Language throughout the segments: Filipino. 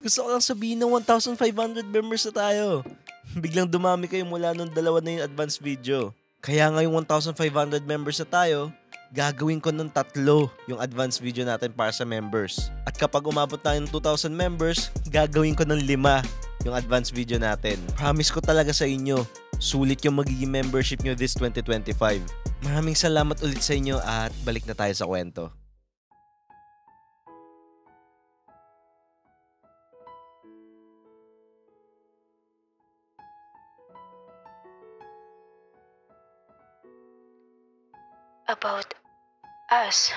Gusto ko lang sabihin na 1,500 members na tayo. Biglang dumami kayo mula nung dalawa na yung advance video. Kaya ngayong 1,500 members na tayo, gagawin ko ng 3 yung advance video natin para sa members. At kapag umabot tayo ng 2,000 members, gagawin ko ng 5 yung advance video natin. Promise ko talaga sa inyo, sulit yung magiging membership nyo this 2025. Maraming salamat ulit sa inyo at balik na tayo sa kwento. About us.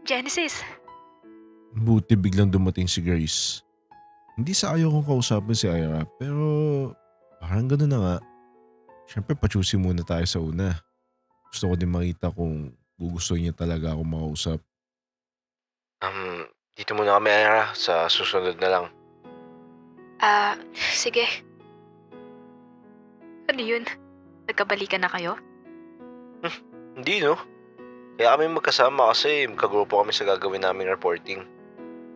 Genesis. Buti biglang dumating si Grace. Hindi sa ayaw kong kausapin si Ira, pero parang gano'n na nga. Siyempre pa-choosy muna tayo sa una. Gusto ko din makita kung gugustuhin niya talaga ako makausap. Dito muna kami, Ira. Sa susunod na lang. Sige. Ano yun? Nagkabalikan na kayo? Hindi, no? Kaya kami magkasama kasi magkagrupo kami sa gagawin naming reporting.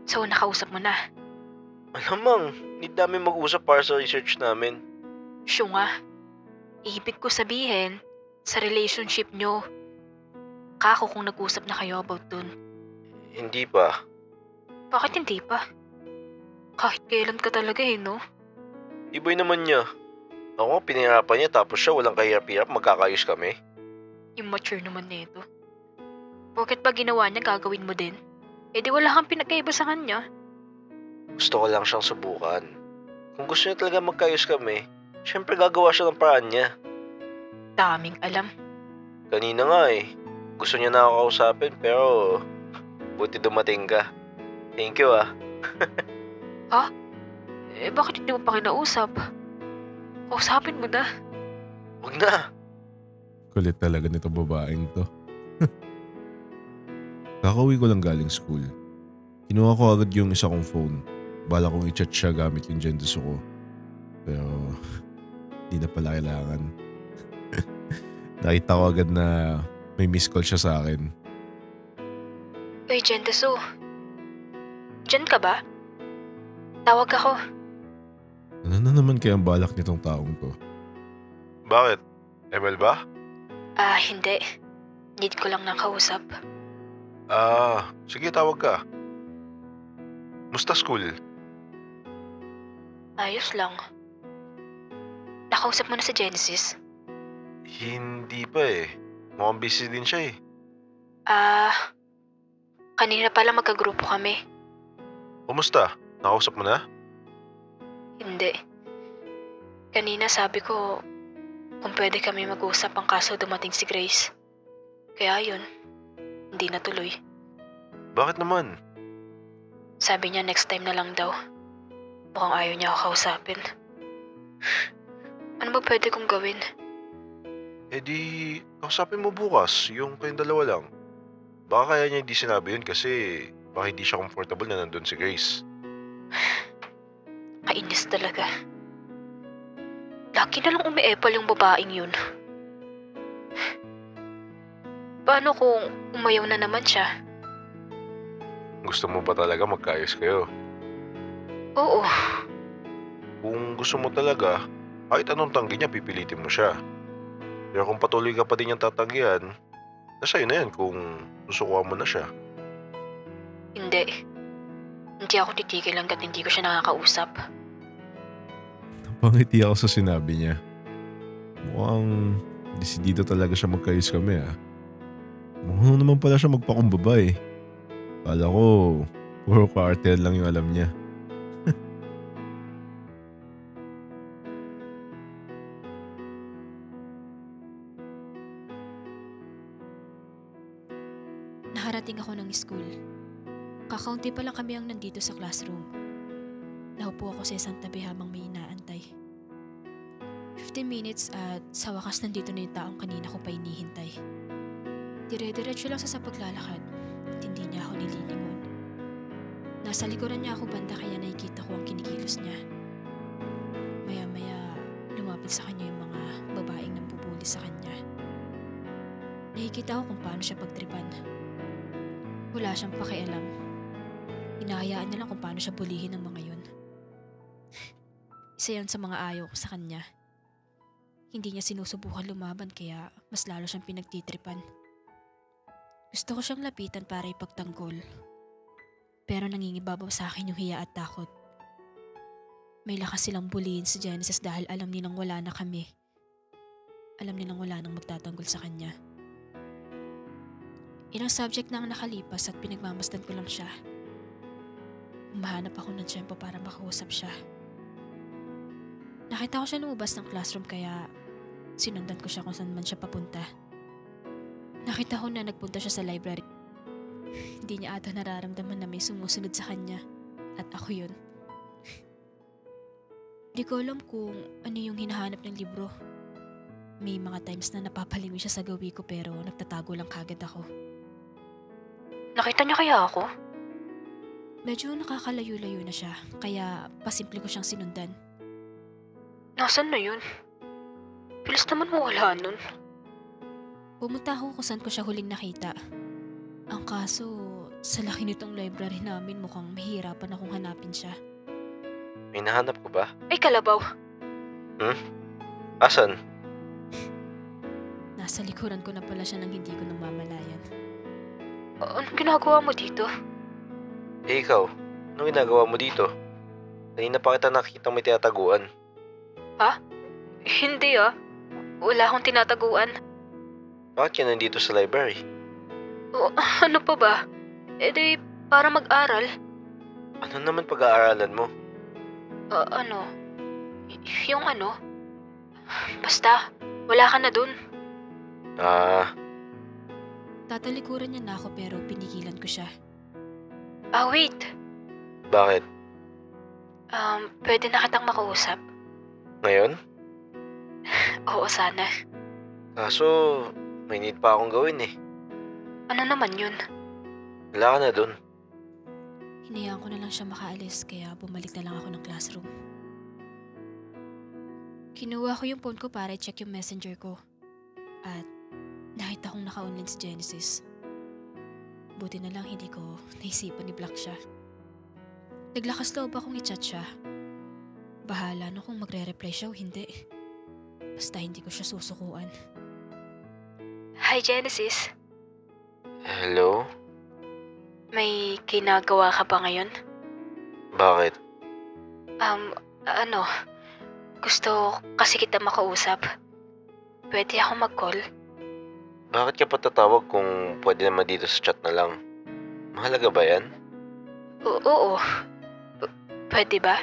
So, nakausap mo na? Alamang, need namin mag-usap para sa research namin. Siyo nga. Ibig ko sabihin, sa relationship nyo, kako kung nag-usap na kayo about dun. Hindi pa. Bakit hindi pa? Kahit kailan ka talaga no? Iboy naman niya. Ako, pinahirapan niya tapos siya walang kahirap-hirap magkakayos kami. Immature naman nito. Bakit ba ginawa niya gagawin mo din? Eh di wala kang pinagkaiba sa kanya. Gusto ko lang siyang subukan. Kung gusto niya talaga magkayos kami, syempre gagawa siya ng paraan niya. Daming alam. Kanina nga gusto niya na ako kausapin pero buti dumating ka. Thank you Ha? Eh bakit hindi mo pa kinausap? Kausapin mo na. Huwag na. Kulit talaga nito babaeng to. Kakauwi ko lang galing school. Kinuha ko agad yung isa kong phone. Bala kong i-chat siya gamit yung Gendeso ko. Pero di na pala kailangan. Nakita ko agad na may miss call siya sa akin. Uy, Gendeso. Diyan ka ba? Tawag ako. Ano na naman kaya ang balak nitong taong to? Bakit? ML ba? Hindi. Need ko lang ng kausap. Sige tawag ka. Musta school? Ayos lang. Nakausap mo na si Genesis? Hindi pa Mukhang busy din siya Kanina pala magkagrupo kami. Kumusta? Nakausap mo na? Hindi. Kanina sabi ko kung pwede kami mag-usap ang kaso dumating si Grace. Kaya yun, hindi natuloy. Bakit naman? Sabi niya next time na lang daw. Mukhang ayaw niya ako kausapin. Ano ba pwede kong gawin? Di, kausapin mo bukas, yung kayong dalawa lang. Baka kaya niya hindi sinabi yun kasi baka hindi siya comfortable na nandun si Grace. Kainis talaga. Lagi na lang umiepal yung babaeng yun. Paano kung umayaw na naman siya? Gusto mo ba talaga magkaayos kayo? Oo. Kung gusto mo talaga, kahit anong tanggi niya, pipilitin mo siya. Pero kung patuloy ka pa din niyang tatanggihan, nasa'yo na yan kung susukuhan mo na siya. Hindi. Hindi ako titigil hanggat hindi ko siya nakakausap. Napangiti ako sa sinabi niya. Mukhang desidido talaga siya magkayos kami Mukhang naman pala siya magpakumbaba Kala ko, puro cartel lang yung alam niya. Nakarating ako ng school. Kakaunti pa lang kami ang nandito sa classroom. Naupo ako sa isang tabi habang may inaantay. 15 minutes at sa wakas nandito na yung taong kanina ko pa hinihintay. Dire-diretso lang sa paglalakad at hindi niya ako nililingon. Nasa likuran niya ako banda kaya nakikita ko ang kinikilos niya. Maya-maya lumapit sa kanya yung mga babaeng nambubuli sa kanya. Nakikita ko kung paano siya pagtripan. Wala siyang pakialam. Hinahayaan niya lang kung paano siya bulihin ng mga yun. Isa yan sa mga ayaw ko sa kanya. Hindi niya sinusubukan lumaban kaya mas lalo siyang pinagtitripan. Gusto ko siyang lapitan para ipagtanggol. Pero nangingibabaw sa akin yung hiya at takot. May lakas silang bulihin si Genesis dahil alam nilang wala na kami. Alam nilang wala nang magtatanggol sa kanya. Ilang subject na ang nakalipas at pinagmamasdan ko lang siya. Umahanap ako ng tiyempo para makausap siya. Nakita ko siya lumabas ng classroom kaya sinundan ko siya kung saan man siya papunta. Nakita ko na nagpunta siya sa library. Hindi niya ata nararamdaman na may sumusunod sa kanya. At ako yun. Di ko alam kung ano yung hinahanap ng libro. May mga times na napapalingon siya sa gawi ko pero nagtatago lang kagad ako. Nakita niya kaya ako? Medyo nakakalayo-layo na siya kaya pasimple ko siyang sinundan. Nasaan na yun? Bilis naman mawala nun. Pumunta ako kung saan ko siya huling nakita. Ang kaso, sa laki nitong library namin mukhang mahirapan akong hanapin siya. May nahanap ko ba? Ay, kalabaw. Asan? Nasa likuran ko na pala siya nang hindi ko namamalayan. Anong ginagawa mo dito? Eh ikaw, anong ginagawa mo dito? Kanina pa kita nakikita may tinataguan. Hindi Wala akong tinataguan. Bakit ka nandito sa library? Ano pa ba? Eh di, para mag-aral. Ano naman pag-aaralan mo? Yung ano? Basta, wala ka na dun. Tatalikuran niya na ako pero pinigilan ko siya. Wait. Bakit? Pwede na kitang makausap? Ngayon? Oo, sana. Kaso, may need pa akong gawin eh. Ano naman yun? Wala ka na dun. Hinayaan ko na lang siya makaalis kaya bumalik na lang ako ng classroom. Kinuha ko yung phone ko para i-check yung messenger ko. At nakita kong naka-online si Genesis. Buti na lang hindi ko naisipan i-block siya. Naglakas loob akong i-chat siya. Bahala na kung magre-reply siya o hindi. Basta hindi ko siya susukuan. Hi, Genesis. Hello? May ginagawa ka ba ngayon? Bakit? Gusto kasi kita makausap. Pwede ako mag-call? Bakit ka pa tatawag kung pwede naman dito sa chat na lang? Mahalaga ba yan? Oo. Pwede ba?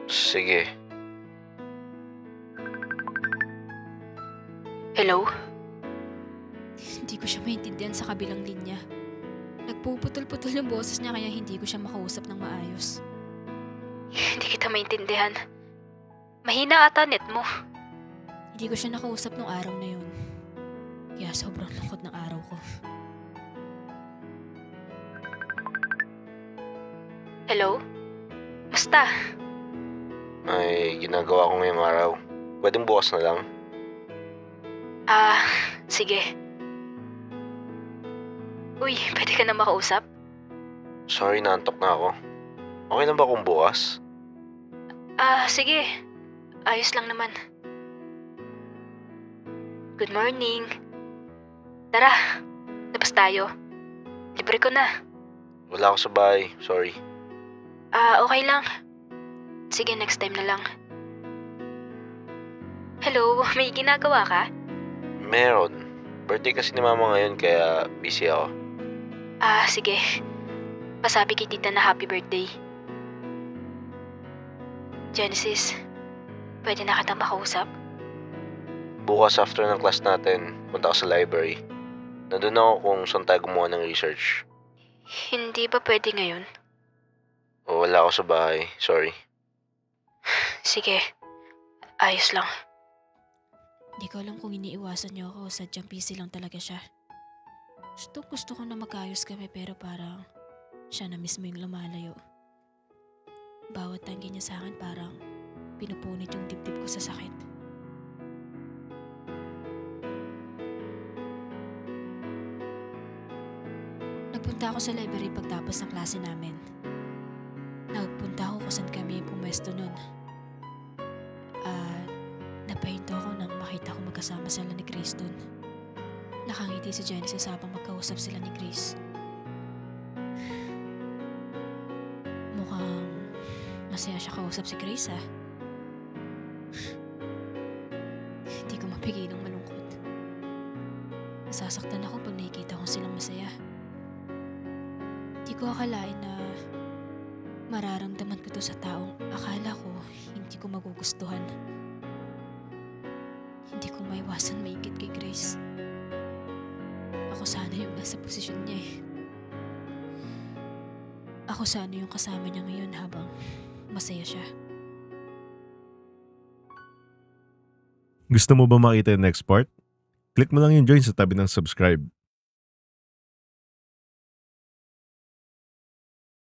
Sige. Hello? Hindi ko siya maintindihan sa kabilang linya. Nagpuputol-putol yung boses niya kaya hindi ko siya makausap ng maayos. Hindi kita maintindihan. Mahina ata net mo. Hindi ko siya nakausap nung araw na yun. Kaya sobrang lungkot ng araw ko. Hello? Basta. May ginagawa ko ngayong araw. Pwedeng bukas na lang. Sige. Uy, pwede ka na makausap? Sorry, naantok na ako. Okay lang ba kung bukas? Sige. Ayos lang naman. Good morning. Tara, labas tayo. Libre ko na. Wala ako sa bahay. Sorry. Okay lang. Sige, next time na lang. Hello, may ginagawa ka? Meron. Birthday kasi ni mama ngayon kaya busy ako. Sige. Pasabi kay tita na happy birthday. Genesis, pwede na kitang makausap? Bukas after ng class natin, punta ako sa library. Nandun ako kung saan tayo gumawa ng research. Hindi ba pwede ngayon? O wala ako sa bahay. Sorry. Sige, ayos lang. Hindi ko alam kung iniiwasan niyo ako o sadyang busy lang talaga siya. Gusto ko na magkaayos kami pero parang siya na mismo yung lumalayo. Bawat tanggi niya sa akin parang pinupunit yung dibdib ko sa sakit. Nagpunta ako sa library pagtapos ng klase namin. Nagpunta ako kung saan kami pumesto nun. At napahinto ako nang makita ko magkasama sila ni Grace dun. Nakangiti si Genesis habang magkausap sila ni Grace. Mukhang masaya siya kausap si Grace ah. Hindi ko mapigilang malungkot. Nasasaktan ako pag nakikita ko silang masaya. Hindi ko akalain na mararamdaman ko to sa taong akala ko hindi ko magugustuhan. Hindi ko maiwasan maigit kay Grace. Ako sana yung nasa posisyon niya eh. Ako sana yung kasama niya ngayon habang masaya siya. Gusto mo ba makita yung next part? Click mo lang yung join sa tabi ng subscribe.